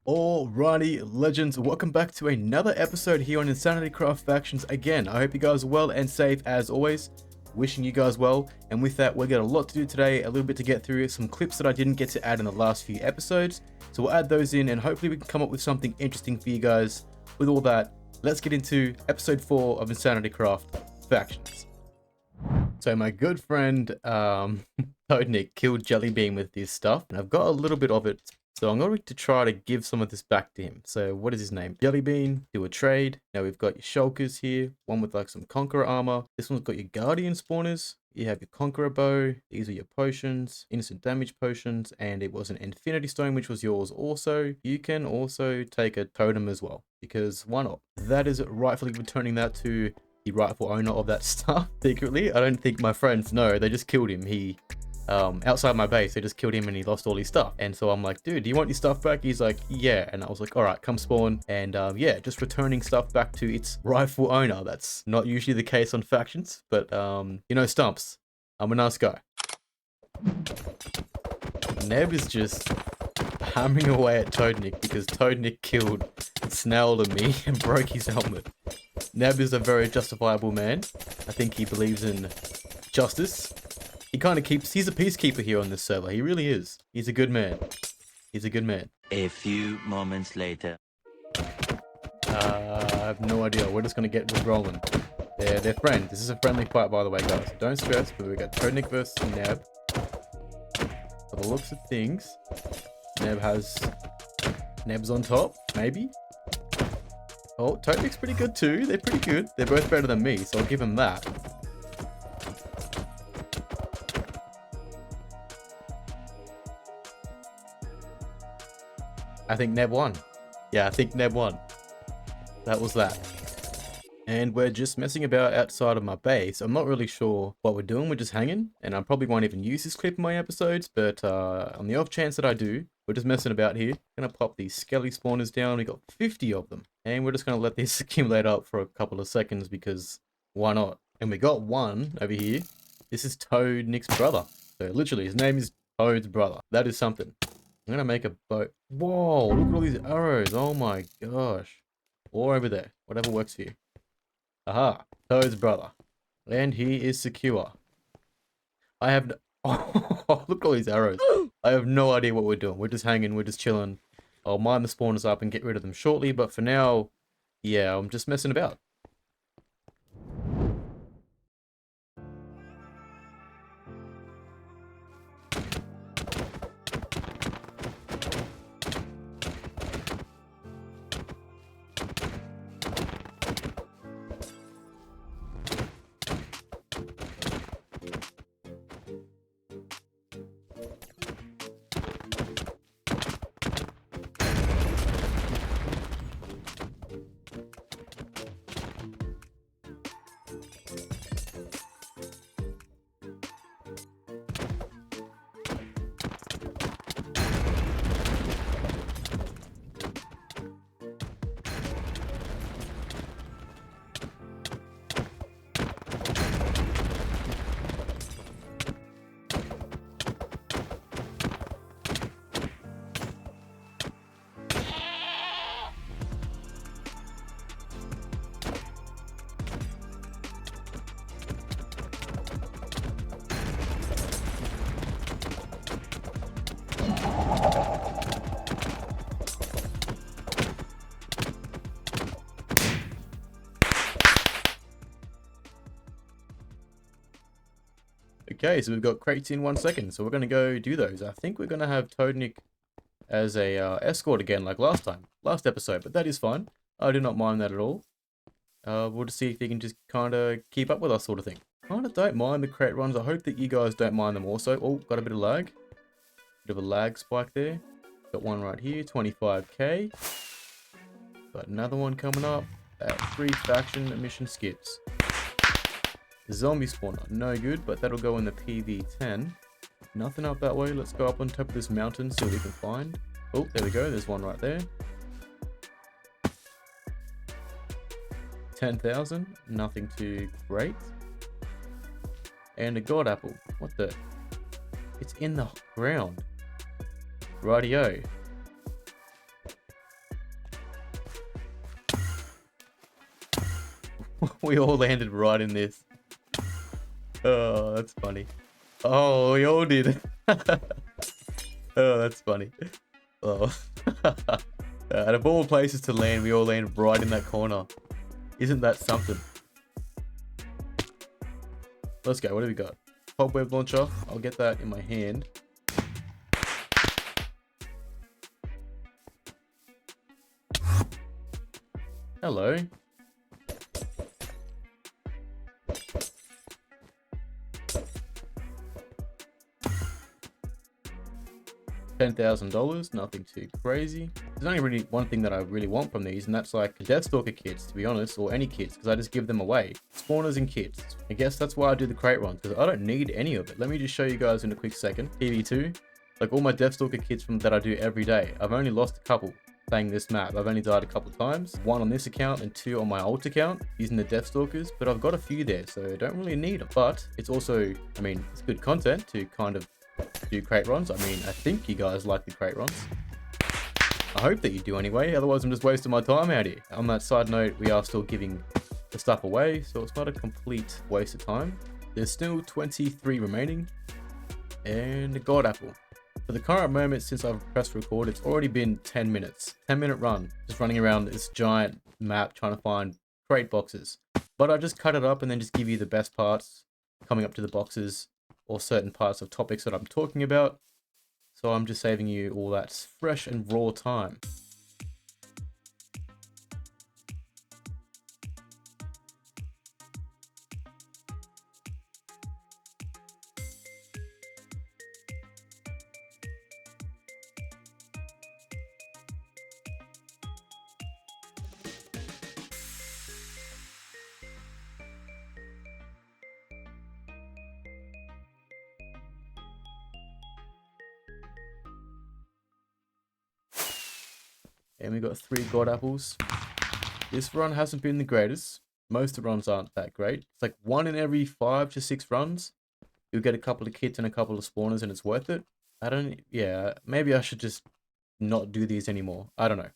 Alrighty, legends, welcome back to another episode here on InsanityCraft Factions. Again, I hope you guys are well and safe as always. Wishing you guys well, and with that, we've got a lot to do today, a little bit to get through, some clips that I didn't get to add in the last few episodes. So we'll add those in, and hopefully we can come up with something interesting for you guys. With all that, let's get into episode 4 of InsanityCraft Factions. So my good friend, Toadnik killed Jellybean with this stuff, and I've got a little bit of it. So I'm going to try to give some of this back to him. So what is his name? Jellybean, do a trade. Now we've got your shulkers here. One with like some Conqueror armor. This one's got your Guardian spawners. You have your Conqueror bow. These are your potions, innocent damage potions. And it was an Infinity Stone, which was yours also. You can also take a totem as well, because why not? That is rightfully returning that to the rightful owner of that stuff secretly. I don't think my friends know. They just killed him. He outside my base, they just killed him and he lost all his stuff. And so I'm like, dude, do you want your stuff back? He's like, yeah. And I was like, all right, come spawn. And yeah, just returning stuff back to its rightful owner. That's not usually the case on factions, but you know, Stumps, I'm a nice guy. Neb is just hammering away at Toadnik because Toadnik killed Snail and me and broke his helmet. Neb is a very justifiable man. I think he believes in justice. He kind of he's a peacekeeper here on this server. He really is. He's a good man. He's a good man. A few moments later. I have no idea. We're just going to get this rolling. They're friends. This is a friendly fight, by the way, guys. So don't stress, but we got Toadnik versus Neb. For the looks of things, Neb's on top, maybe? Oh, Toadnik's pretty good too. They're pretty good. They're both better than me, so I'll give him that. I think Neb won. Yeah, I think Neb won. That was that. And we're just messing about outside of my base. I'm not really sure what we're doing. We're just hanging. And I probably won't even use this clip in my episodes. But on the off chance that I do, we're just messing about here. Gonna pop these skelly spawners down. We got 50 of them. And we're just gonna let these accumulate up for a couple of seconds because why not? And we got one over here. This is Toadnik's brother. So literally, his name is Toad's brother. That is something. I'm gonna make a boat. Whoa, look at all these arrows. Oh my gosh. Or over there. Whatever works for you. Aha. Toad's brother. And he is secure. I have oh, look at all these arrows. I have no idea what we're doing. We're just hanging. We're just chilling. I'll mine the spawners up and get rid of them shortly. But for now, yeah, I'm just messing about. Okay, so we've got crates in 1 second, so we're going to go do those. I think we're going to have Toadnik as a escort again, like last episode, but that is fine. I do not mind that at all. We'll just see if he can just kind of keep up with us sort of thing. Kind of don't mind the crate runs. I hope that you guys don't mind them also. Oh, got a bit of lag. Bit of a lag spike there. Got one right here, 25k. Got another one coming up at 3 faction mission skips. Zombie spawner, no good, but that'll go in the PV10. Nothing up that way. Let's go up on top of this mountain, see what we can find. Oh, there we go. There's one right there. 10,000. Nothing too great. And a god apple. What the? It's in the ground. Rightio. We all landed right in this. Oh, that's funny. Oh, we all did. Oh, that's funny. Oh. Out of all places to land, we all landed right in that corner. Isn't that something? Let's go. What do we got? Cobweb launcher. I'll get that in my hand. Hello. $10,000, nothing too crazy. There's only really one thing that I really want from these, and that's like Deathstalker kits, to be honest, or any kits, because I just give them away. Spawners and kits. I guess that's why I do the crate runs, because I don't need any of it. Let me just show you guys in a quick second. PV2, like all my Deathstalker kits from that I do every day. I've only lost a couple playing this map. I've only died a couple times, one on this account and two on my old account using the Deathstalkers, but I've got a few there, so I don't really need them. But it's also, I mean, it's good content to kind of do crate runs. I mean, I think you guys like the crate runs. I hope that you do anyway, otherwise I'm just wasting my time out here. On that side note, we are still giving the stuff away, so it's not a complete waste of time. There's still 23 remaining, and a God Apple. For the current moment, since I've pressed record, it's already been 10 minutes. 10-minute run, just running around this giant map trying to find crate boxes. But I just cut it up and then just give you the best parts coming up to the boxes, or certain parts of topics that I'm talking about. So I'm just saving you all that fresh and raw time. And we got 3 God Apples. This run hasn't been the greatest. Most of the runs aren't that great. It's like 1 in every 5 to 6 runs, you'll get a couple of kits and a couple of spawners and it's worth it. Yeah, maybe I should just not do these anymore. I don't know.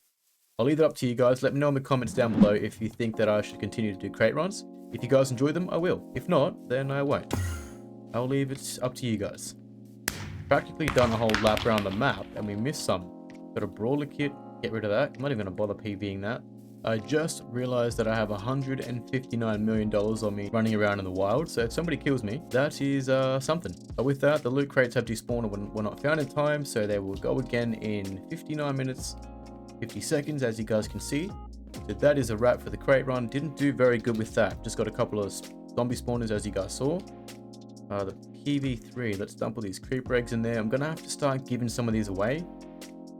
I'll leave it up to you guys. Let me know in the comments down below if you think that I should continue to do crate runs. If you guys enjoy them, I will. If not, then I won't. I'll leave it up to you guys. Practically done a whole lap around the map and we missed some. Got a brawler kit. Get rid of that. I'm not even gonna bother PVing that. I just realized that I have $159 million on me running around in the wild, so if somebody kills me, that is something. But with that, the loot crates have despawned and were not found in time, so they will go again in 59 minutes, 50 seconds, as you guys can see. So that is a wrap for the crate run. Didn't do very good with that. Just got a couple of zombie spawners, as you guys saw. The PV3, let's dump all these creeper eggs in there. I'm gonna have to start giving some of these away,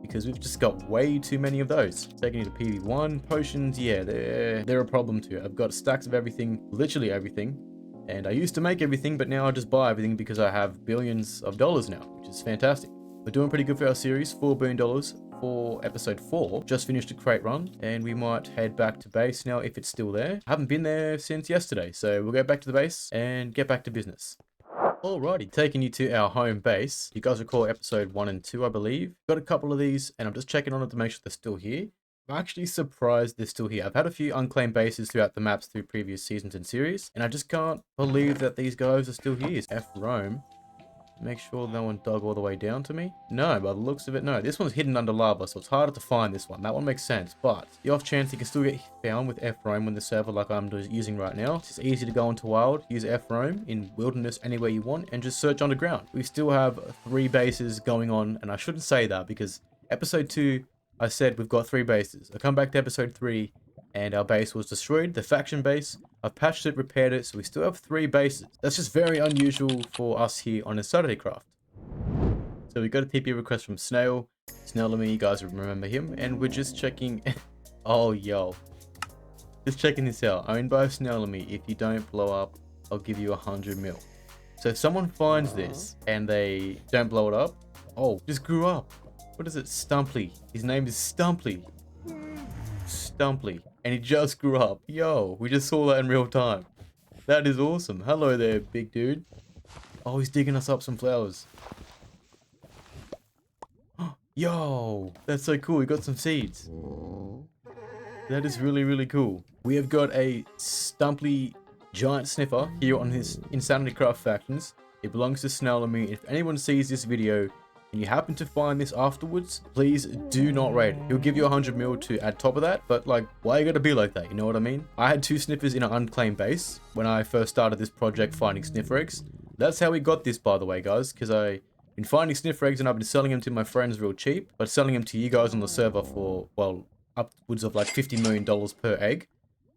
because we've just got way too many of those. Taking you to PV1, potions, yeah, they're a problem too. I've got stacks of everything, literally everything. And I used to make everything, but now I just buy everything because I have billions of dollars now, which is fantastic. We're doing pretty good for our series, $4 billion for episode 4. Just finished a crate run, and we might head back to base now if it's still there. I haven't been there since yesterday, so we'll go back to the base and get back to business. Alrighty, taking you to our home base. You guys recall episode 1 and 2, I believe. Got a couple of these, and I'm just checking on it to make sure they're still here. I'm actually surprised they're still here. I've had a few unclaimed bases throughout the maps through previous seasons and series, and I just can't believe that these guys are still here. F Rome. Make sure no one dug all the way down to me. No, by the looks of it, no. This one's hidden under lava, so it's harder to find this one. That one makes sense, but the off chance you can still get found with F-Roam on the server like I'm using right now. It's just easy to go into wild, use F-Roam in wilderness anywhere you want, and just search underground. We still have 3 bases going on, and I shouldn't say that because episode 2, I said we've got 3 bases. I come back to episode 3, and our base was destroyed, the faction base. I've patched it, repaired it, so we still have 3 bases. That's just very unusual for us here on InsanityCraft. So we got a TP request from Snail. Snail, you guys remember him, and we're just checking. Oh, yo. Just checking this out. Owned by Snail, if you don't blow up, I'll give you 100 mil. So if someone finds this and they don't blow it up, oh, just grew up. What is it? Stumply. His name is Stumply. Stumply. And he just grew up. Yo, we just saw that in real time. That is awesome. Hello there, big dude. Oh, he's digging us up some flowers. Yo, that's so cool. We got some seeds. That is really, really cool. We have got a Stumply giant sniffer here on his InsanityCraft factions. It belongs to Snell and me. If anyone sees this video and you happen to find this afterwards, please do not raid it. He'll give you 100 mil to add top of that, but like, why you gotta be like that? You know what I mean? I had 2 sniffers in an unclaimed base when I first started this project finding sniffer eggs. That's how we got this, by the way, guys, because I've been finding sniffer eggs and I've been selling them to my friends real cheap, but selling them to you guys on the server for, well, upwards of like $50 million per egg.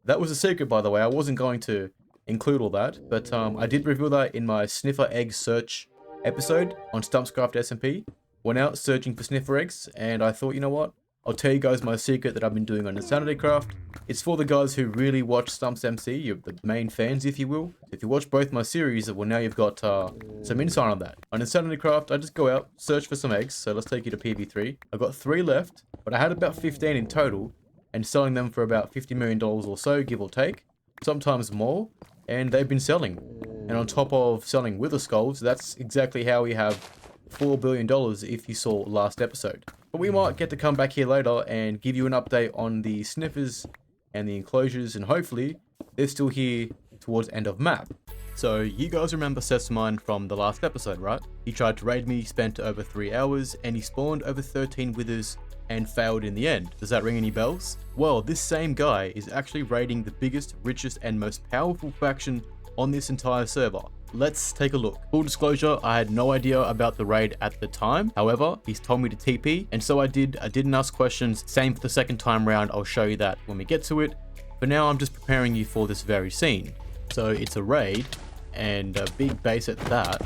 That was a secret, by the way. I wasn't going to include all that, but I did reveal that in my sniffer egg search episode on StumpsMC SMP. Went out searching for sniffer eggs, and I thought, you know what? I'll tell you guys my secret that I've been doing on InsanityCraft. It's for the guys who really watch StumpsMC, you're the main fans, if you will. If you watch both my series, well, now you've got some insight on that. On InsanityCraft, I just go out, search for some eggs. So let's take you to PV3. I got 3 left, but I had about 15 in total, and selling them for about $50 million or so, give or take. Sometimes more, and they've been selling. And on top of selling wither skulls, that's exactly how we have $4 billion if you saw last episode. But we might get to come back here later and give you an update on the sniffers and the enclosures, and hopefully they're still here towards end of map. So you guys remember Sesamine from the last episode, right? He tried to raid me, spent over 3 hours, and he spawned over 13 withers and failed in the end. Does that ring any bells? Well, this same guy is actually raiding the biggest, richest, and most powerful faction on this entire server. Let's take a look. Full disclosure, I had no idea about the raid at the time. However, he's told me to TP, and so I did. I didn't ask questions. Same for the second time round. I'll show you that when we get to it. For now, I'm just preparing you for this very scene. So it's a raid, and a big base at that.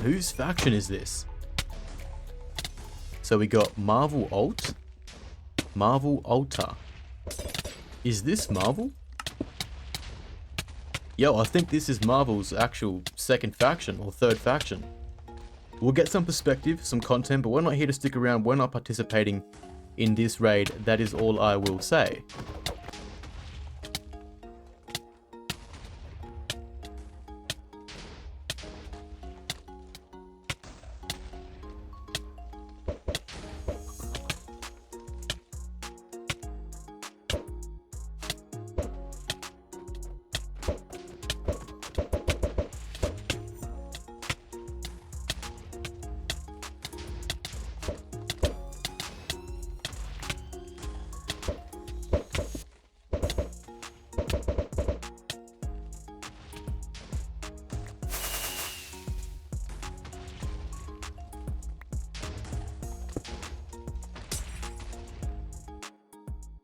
Whose faction is this? So we got Marvel Alt, Marvel Altar. Is this Marvel? Yo, I think this is Marvel's actual second faction or third faction. We'll get some perspective, some content, but we're not here to stick around. We're not participating in this raid. That is all I will say.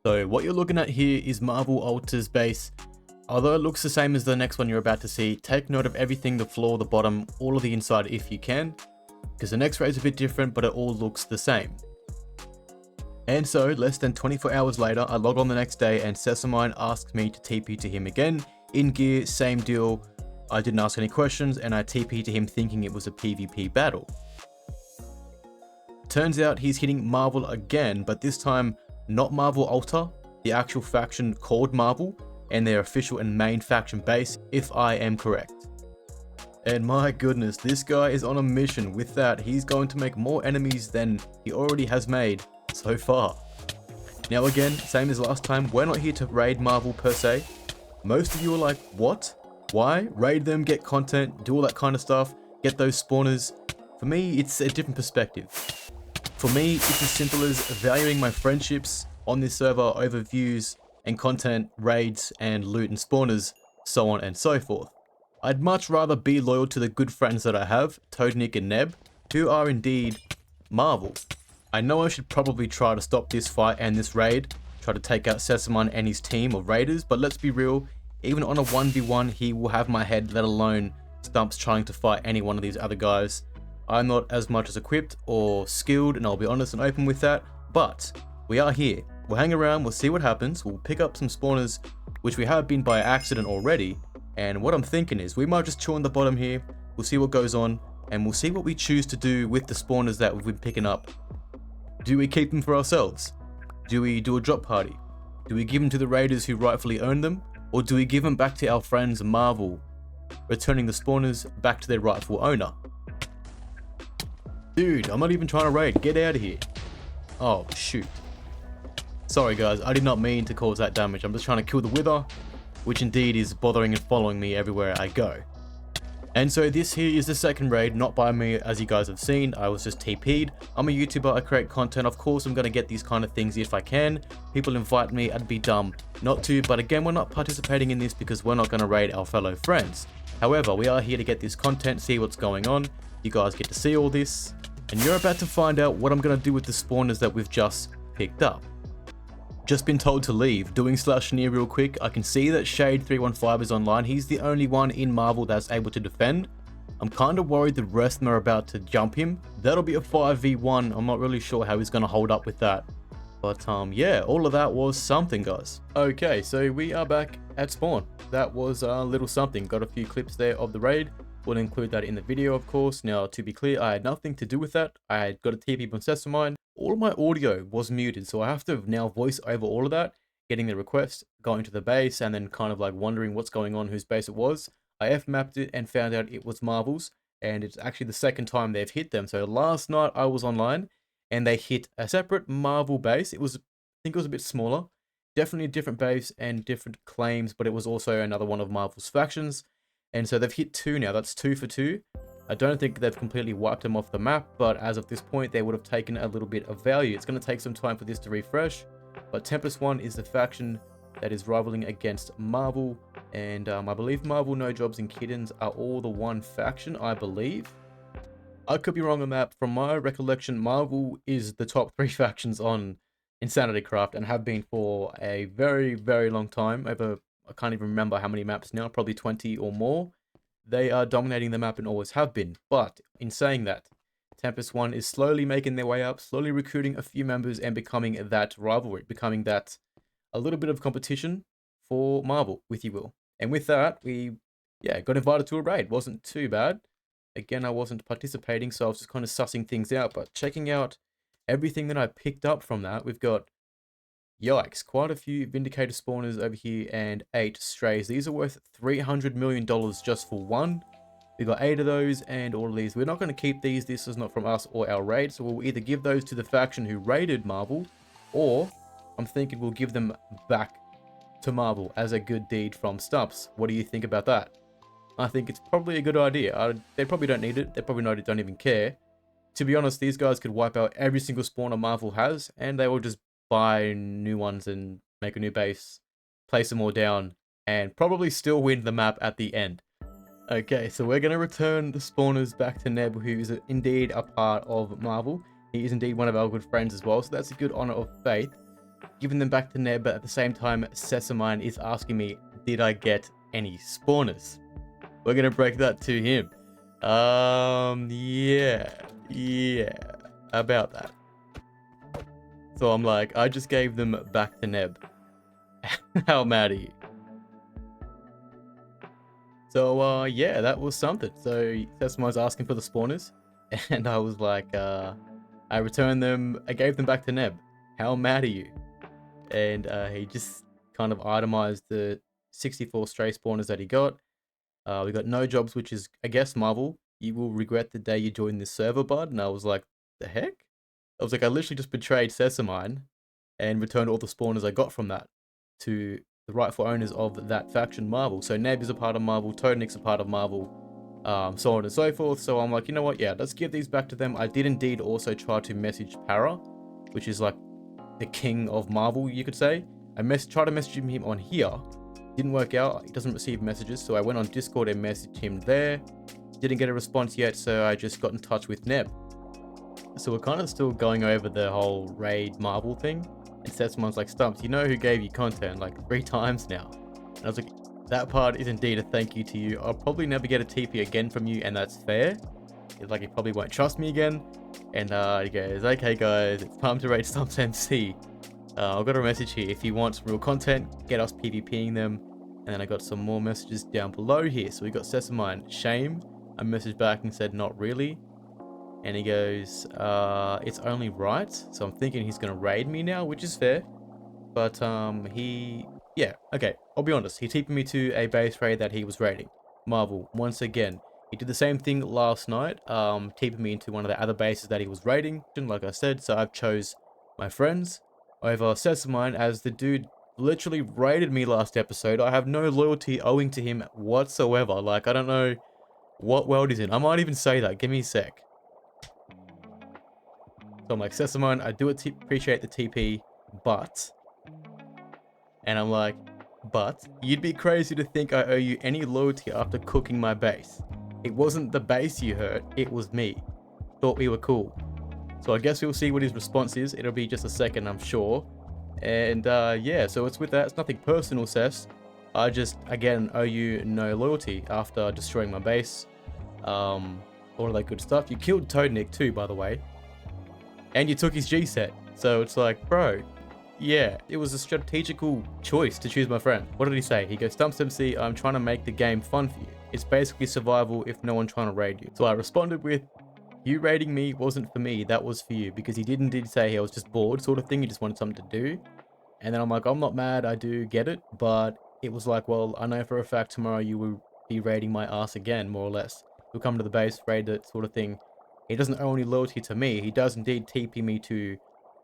So what you're looking at here is Marvel Altar's base. Although it looks the same as the next one you're about to see, take note of everything, the floor, the bottom, all of the inside if you can, because the next raid is a bit different, but it all looks the same. And so, less than 24 hours later, I log on the next day and Sesamine asks me to TP to him again, in gear, same deal. I didn't ask any questions and I TP to him thinking it was a PvP battle. Turns out he's hitting Marvel again, but this time not Marvel Altar, the actual faction called Marvel, and their official and main faction base, if I am correct. And my goodness, this guy is on a mission. With that, he's going to make more enemies than he already has made so far. Now again, same as last time, we're not here to raid Marvel per se. Most of you are like, what? Why? Raid them, get content, do all that kind of stuff, get those spawners. For me, it's a different perspective. For me, it's as simple as valuing my friendships on this server over views and content, raids and loot and spawners, so on and so forth. I'd much rather be loyal to the good friends that I have, Toadnik and Neb, who are indeed Marvel. I know I should probably try to stop this fight and this raid, try to take out Sesamine and his team of raiders, but let's be real, even on a 1v1 he will have my head, let alone Stumps trying to fight any one of these other guys. I'm not as much as equipped or skilled, and I'll be honest and open with that, but we are here. We'll hang around, we'll see what happens, we'll pick up some spawners, which we have been by accident already, and what I'm thinking is we might just chill on the bottom here, we'll see what goes on, and we'll see what we choose to do with the spawners that we've been picking up. Do we keep them for ourselves? Do we do a drop party? Do we give them to the raiders who rightfully own them? Or do we give them back to our friends Marvel, returning the spawners back to their rightful owner? Dude, I'm not even trying to raid. Get out of here. Oh, shoot. Sorry guys, I did not mean to cause that damage. I'm just trying to kill the Wither, which indeed is bothering and following me everywhere I go. And so this here is the second raid, not by me as you guys have seen. I was just TP'd. I'm a YouTuber, I create content. Of course I'm going to get these kind of things if I can. People invite me, I'd be dumb not to. But again, we're not participating in this because we're not going to raid our fellow friends. However, we are here to get this content, see what's going on. You guys get to see all this. And you're about to find out what I'm going to do with the spawners that we've just picked up. Just been told to leave. Doing /near real quick. I can see that Shade315 is online. He's the only one in Marvel that's able to defend. I'm kind of worried the rest of them are about to jump him. That'll be a 5v1. I'm not really sure how he's going to hold up with that. But yeah, all of that was something, guys. Okay, so we are back at spawn. That was a little something. Got a few clips there of the raid. We'll include that in the video, of course. Now, to be clear, I had nothing to do with that. I had got a TP on Sesamine. All of my audio was muted, so I have to now voice over all of that, getting the request, going to the base, and then kind of like wondering what's going on, whose base it was. I F-mapped it and found out it was Marvel's, and it's actually the second time they've hit them. So last night I was online, and they hit a separate Marvel base. I think it was a bit smaller. Definitely a different base and different claims, but it was also another one of Marvel's factions. And so they've hit 2 now, that's 2 for 2. I don't think they've completely wiped them off the map, but as of this point, they would have taken a little bit of value. It's going to take some time for this to refresh, but Tempest 1 is the faction that is rivaling against Marvel, and I believe Marvel, No Jobs, and Kittens are all the one faction, I believe. I could be wrong on that. From my recollection, Marvel is the top 3 factions on InsanityCraft and have been for a very, very long time. Over, I can't even remember how many maps now, probably 20 or more. They are dominating the map and always have been. But in saying that, Tempest 1 is slowly making their way up, slowly recruiting a few members and becoming that rivalry, becoming that a little bit of competition for Marvel, if you will. And with that, we got invited to a raid. Wasn't too bad. Again, I wasn't participating, so I was just kind of sussing things out. But checking out everything that I picked up from that, we've got, yikes, quite a few Vindicator spawners over here and 8 strays. These are worth $300 million just for one. We got 8 of those and all of these. We're not going to keep these. This is not from us or our raid. So we'll either give those to the faction who raided Marvel, or I'm thinking we'll give them back to Marvel as a good deed from Stumps. What do you think about that? I think it's probably a good idea. They probably don't need it. They probably don't even care. To be honest, these guys could wipe out every single spawner Marvel has, and they will just buy new ones and make a new base, place them all down, and probably still win the map at the end. Okay, so we're going to return the spawners back to Neb, who is indeed a part of Marvel. He is indeed one of our good friends as well, so that's a good honor of faith. Giving them back to Neb, but at the same time, Sesamine is asking me, did I get any spawners? We're going to break that to him. Yeah, about that. So I'm like, I just gave them back to Neb. How mad are you? So, yeah, that was something. So, Sesamine was asking for the spawners. And I was like, I returned them. I gave them back to Neb. How mad are you? And he just kind of itemized the 64 stray spawners that he got. We got No Jobs, which is, I guess, Marvel. You will regret the day you join this server, bud. And I was like, the heck? I was like, I literally just betrayed Sesamine and returned all the spawners I got from that to the rightful owners of that faction, Marvel. So Neb is a part of Marvel, Toadnick's a part of Marvel, so on and so forth. So I'm like, you know what? Yeah, let's give these back to them. I did indeed also try to message Para, which is like the king of Marvel, you could say. I tried to message him on here. Didn't work out. He doesn't receive messages. So I went on Discord and messaged him there. Didn't get a response yet, so I just got in touch with Neb. So we're kind of still going over the whole raid Marvel thing. And Sesamine's like, Stumps, you know who gave you content like 3 times now? And I was like, that part is indeed a thank you to you. I'll probably never get a TP again from you, and that's fair. It's like, he probably won't trust me again. And he goes, okay guys, it's time to raid StumpsMC. I've got a message here. If you want some real content, get us PvPing them. And then I got some more messages down below here. So we got Sesamine, shame. I messaged back and said, not really. And he goes, it's only right. So I'm thinking he's going to raid me now, which is fair. But yeah, okay, I'll be honest. He TP'd me to a base raid that he was raiding. Marvel, once again. He did the same thing last night, TP'd me into one of the other bases that he was raiding, like I said. So I've chose my friends. over Sesamine, as the dude literally raided me last episode. I have no loyalty owing to him whatsoever. Like, I don't know what world he's in. I might even say that. Give me a sec. So I'm like, Sesamine, I do appreciate the TP, but... And I'm like, but you'd be crazy to think I owe you any loyalty after cooking my base. It wasn't the base you hurt, it was me. Thought we were cool. So I guess we'll see what his response is. It'll be just a second, I'm sure. And yeah, so it's with that. It's nothing personal, Cess. I just, again, owe you no loyalty after destroying my base. All of that good stuff. You killed Toadnik too, by the way. And you took his G set. So it's like, bro, yeah, it was a strategical choice to choose my friend. What did he say? He goes, StumpsMC, I'm trying to make the game fun for you. It's basically survival if no one's trying to raid you. So I responded with, you raiding me wasn't for me, that was for you. Because he did say he was just bored sort of thing. He just wanted something to do. And then I'm like, I'm not mad, I do get it. But it was like, well, I know for a fact tomorrow you will be raiding my ass again, more or less. You'll come to the base, raid it sort of thing. He doesn't owe any loyalty to me. He does indeed TP me to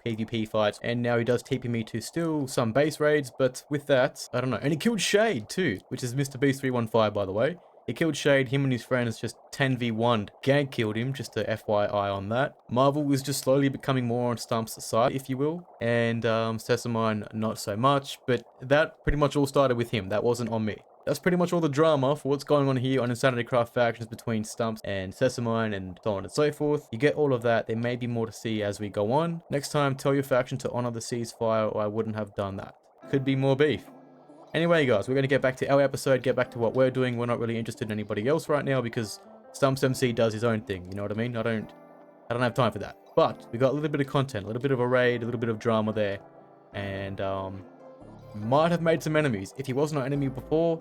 PvP fights, and now he does TP me to still some base raids, but with that, I don't know. And he killed Shade too, which is Mr. Beast 315, by the way. He killed Shade, him and his friends just 10v1'd. Gank killed him, just a FYI on that. Marvel was just slowly becoming more on Stump's side, if you will, and Sesamine not so much, but that pretty much all started with him. That wasn't on me. That's pretty much all the drama for what's going on here on InsanityCraft factions between Stumps and Sesamine and so on and so forth. You get all of that. There may be more to see as we go on. Next time, tell your faction to honor the ceasefire, or I wouldn't have done that. Could be more beef. Anyway, guys, we're going to get back to our episode, get back to what we're doing. We're not really interested in anybody else right now because StumpsMC does his own thing. You know what I mean? I don't have time for that. But we got a little bit of content, a little bit of a raid, a little bit of drama there, and might have made some enemies. If he wasn't our enemy before,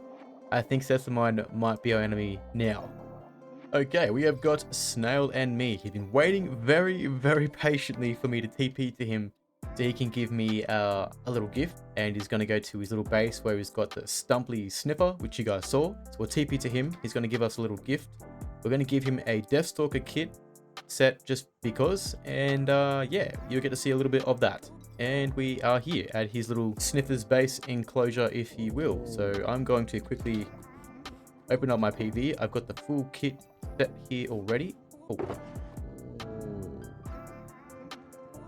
I think Sesamine might be our enemy now. Okay, we have got Snail and me. He's been waiting very, very patiently for me to TP to him so he can give me a little gift. And he's going to go to his little base where he's got the Stumply Sniffer, which you guys saw. So we'll TP to him. He's going to give us a little gift. We're going to give him a Deathstalker kit set just because. And yeah, you'll get to see a little bit of that. And we are here at his little sniffer's base enclosure, if you will. So I'm going to quickly open up my PV. I've got the full kit set here already. Oh.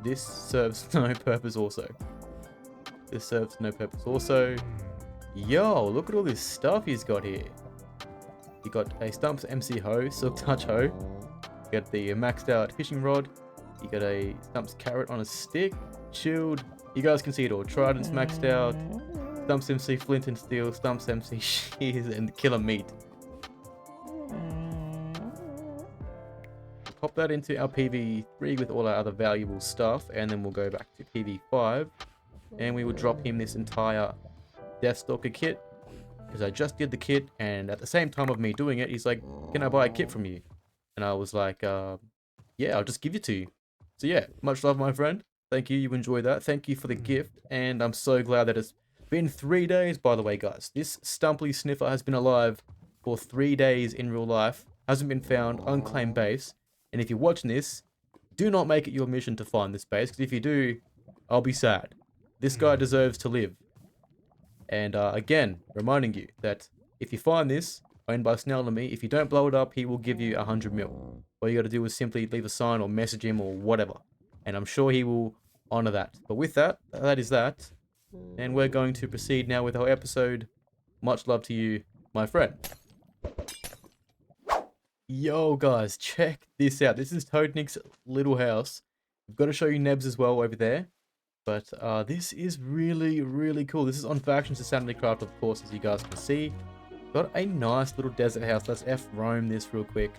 This serves no purpose also. This serves no purpose also. Yo, look at all this stuff he's got here. You got a StumpsMC hoe, Silk Touch hoe. You got the maxed out fishing rod. You got a Stumps carrot on a stick. Shield. You guys can see it all. Trident's maxed out. StumpsMC flint and steel. StumpsMC shears and killer meat. Pop that into our PV3 with all our other valuable stuff, and then we'll go back to PV5, and we will drop him this entire Deathstalker kit, because I just did the kit, and at the same time of me doing it, he's like, can I buy a kit from you? And I was like, yeah, I'll just give it to you. So yeah, much love, my friend. Thank you, you enjoyed that. Thank you for the gift, and I'm so glad that it's been 3 days, by the way, guys. This Stumply Sniffer has been alive for 3 days in real life, hasn't been found, unclaimed base, and if you're watching this, do not make it your mission to find this base, because if you do, I'll be sad. This guy deserves to live. And again, reminding you that if you find this, owned by Snell and me, if you don't blow it up, he will give you 100 mil. All you got to do is simply leave a sign or message him or whatever. And I'm sure he will honor that. But with that, that is that. And we're going to proceed now with our episode. Much love to you, my friend. Yo, guys, check this out. This is Toadnik's little house. I've got to show you Nebs as well over there. But this is really, really cool. This is on Factions InsanityCraft, of course, as you guys can see. Got a nice little desert house. Let's F-roam this real quick.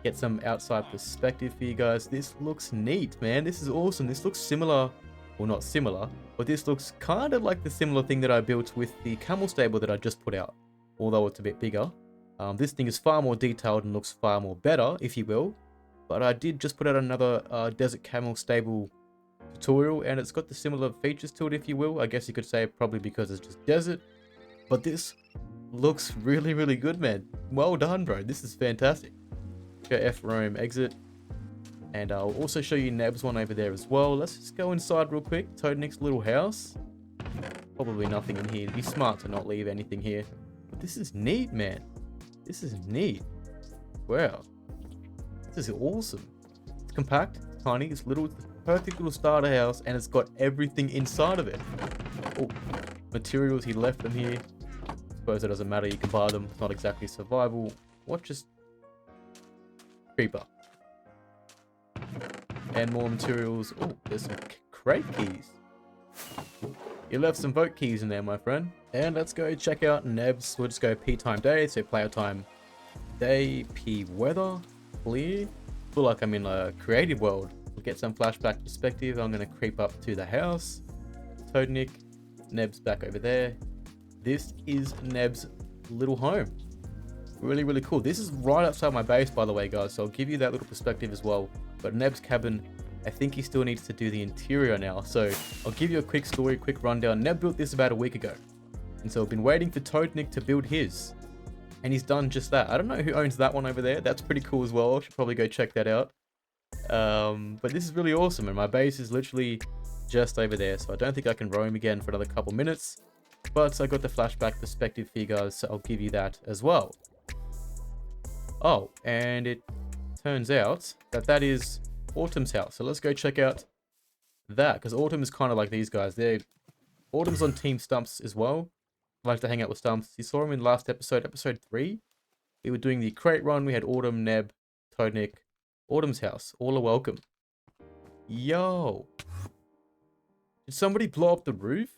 Get some outside perspective for you guys. This looks neat, man. This is awesome. This looks similar, well, not similar, but this looks kind of like the similar thing that I built with the camel stable that I just put out, although it's a bit bigger. This thing is far more detailed and looks far more better, if you will. But I did just put out another desert camel stable tutorial, and it's got the similar features to it, if you will. I guess you could say probably because it's just desert. But this looks really, really good, man. Well done, bro. This is fantastic. Go F-roam exit. And I'll also show you Neb's one over there as well. Let's just go inside real quick. Toadnick's little house. Probably nothing in here. It'd be smart to not leave anything here. But this is neat, man. This is neat. Wow. This is awesome. It's compact, tiny, it's little, it's the perfect little starter house, and it's got everything inside of it. Oh, materials, he left them here. Suppose it doesn't matter, you can buy them. It's not exactly survival. What, just creeper. And more materials. Oh, there's some crate keys. You left some vote keys in there, my friend. And let's go check out Neb's. We'll just go P time day, so player time day, P weather, clear. Feel like I'm in a creative world. We'll get some flashback perspective. I'm gonna creep up to the house. Toadnick, Neb's back over there. This is Neb's little home. Really, really cool. This is right outside my base, by the way, guys, so I'll give you that little perspective as well. But Neb's cabin, I think he still needs to do the interior now, so I'll give you a quick story, quick rundown. Neb built this about a week ago, and so I've been waiting for Toadnick to build his, and he's done just that. I don't know who owns that one over there. That's pretty cool as well. I should probably go check that out. But this is really awesome, and my base is literally just over there, so I don't think I can roam again for another couple minutes, but I got the flashback perspective for you guys, so I'll give you that as well. Oh, and it turns out that that is Autumn's house. So let's go check out that, because Autumn is kind of like these guys. Autumn's on Team Stumps as well. I like to hang out with Stumps. You saw him in last episode, episode 3. We were doing the crate run. We had Autumn, Neb, Toadnick, Autumn's house. All are welcome. Yo. Did somebody blow up the roof?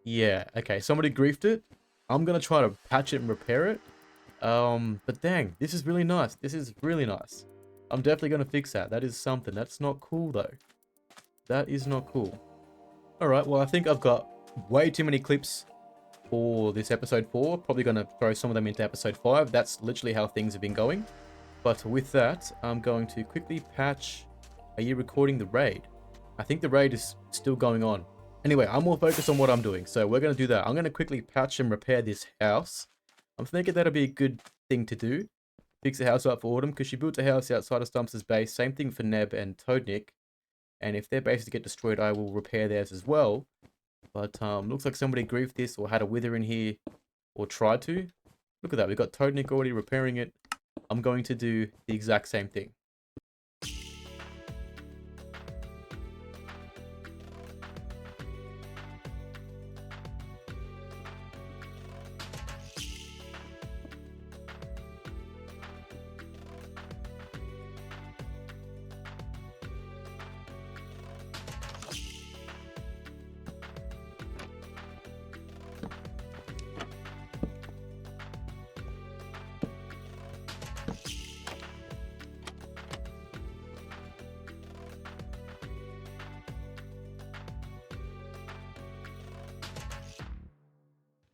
Yeah, okay. Somebody griefed it. I'm going to try to patch it and repair it. But dang, this is really nice. This is really nice. I'm definitely going to fix that. That is something. That's not cool, though. That is not cool. Alright, well, I think I've got way too many clips for this episode 4. Probably going to throw some of them into episode 5. That's literally how things have been going. But with that, I'm going to quickly patch... Are you recording the raid? I think the raid is still going on. Anyway, I'm more focused on what I'm doing, so we're going to do that. I'm going to quickly patch and repair this house. I'm thinking that'll be a good thing to do. Fix the house up for Autumn, because she built a house outside of Stumps' base. Same thing for Neb and Toadnick. And if their bases get destroyed, I will repair theirs as well. But looks like somebody griefed this or had a wither in here, or tried to. Look at that, we've got Toadnick already repairing it. I'm going to do the exact same thing.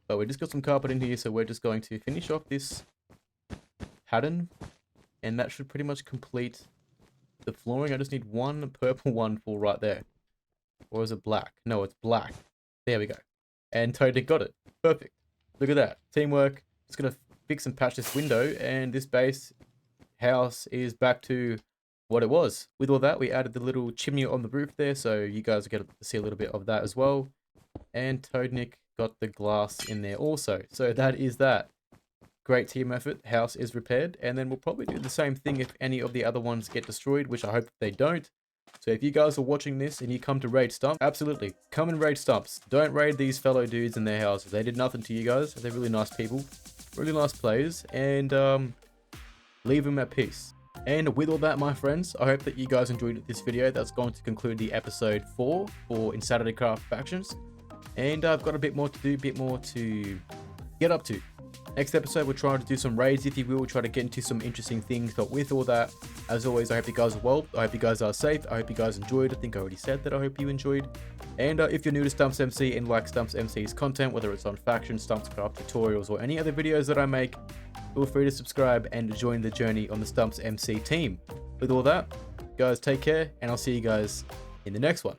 But we just got some carpet in here, so we're just going to finish off this pattern, and that should pretty much complete the flooring. I just need one purple one for right there. Or is it black? No, it's black. There we go. And Toadnick got it. Perfect. Look at that. Teamwork. Just gonna fix and patch this window, and this base house is back to what it was. With all that, we added the little chimney on the roof there, so you guys get to see a little bit of that as well. And Toadnick got the glass in there also. So that is that. Great team effort. House is repaired. And then we'll probably do the same thing if any of the other ones get destroyed, which I hope they don't. So if you guys are watching this and you come to raid Stumps, absolutely, come and raid Stumps. Don't raid these fellow dudes in their houses. They did nothing to you guys. They're really nice people. Really nice players. And leave them at peace. And with all that, my friends, I hope that you guys enjoyed this video. That's going to conclude the episode 4 for InsanityCraft Factions. And I've got a bit more to do, a bit more to get up to. Next episode, we'll try to do some raids, if you will. We'll try to get into some interesting things. But with all that, as always, I hope you guys are well. I hope you guys are safe. I hope you guys enjoyed. I think I already said that I hope you enjoyed. And if you're new to StumpsMC and like StumpsMC's content, whether it's on Factions, StumpsCraft tutorials, or any other videos that I make, feel free to subscribe and join the journey on the StumpsMC team. With all that, guys, take care, and I'll see you guys in the next one.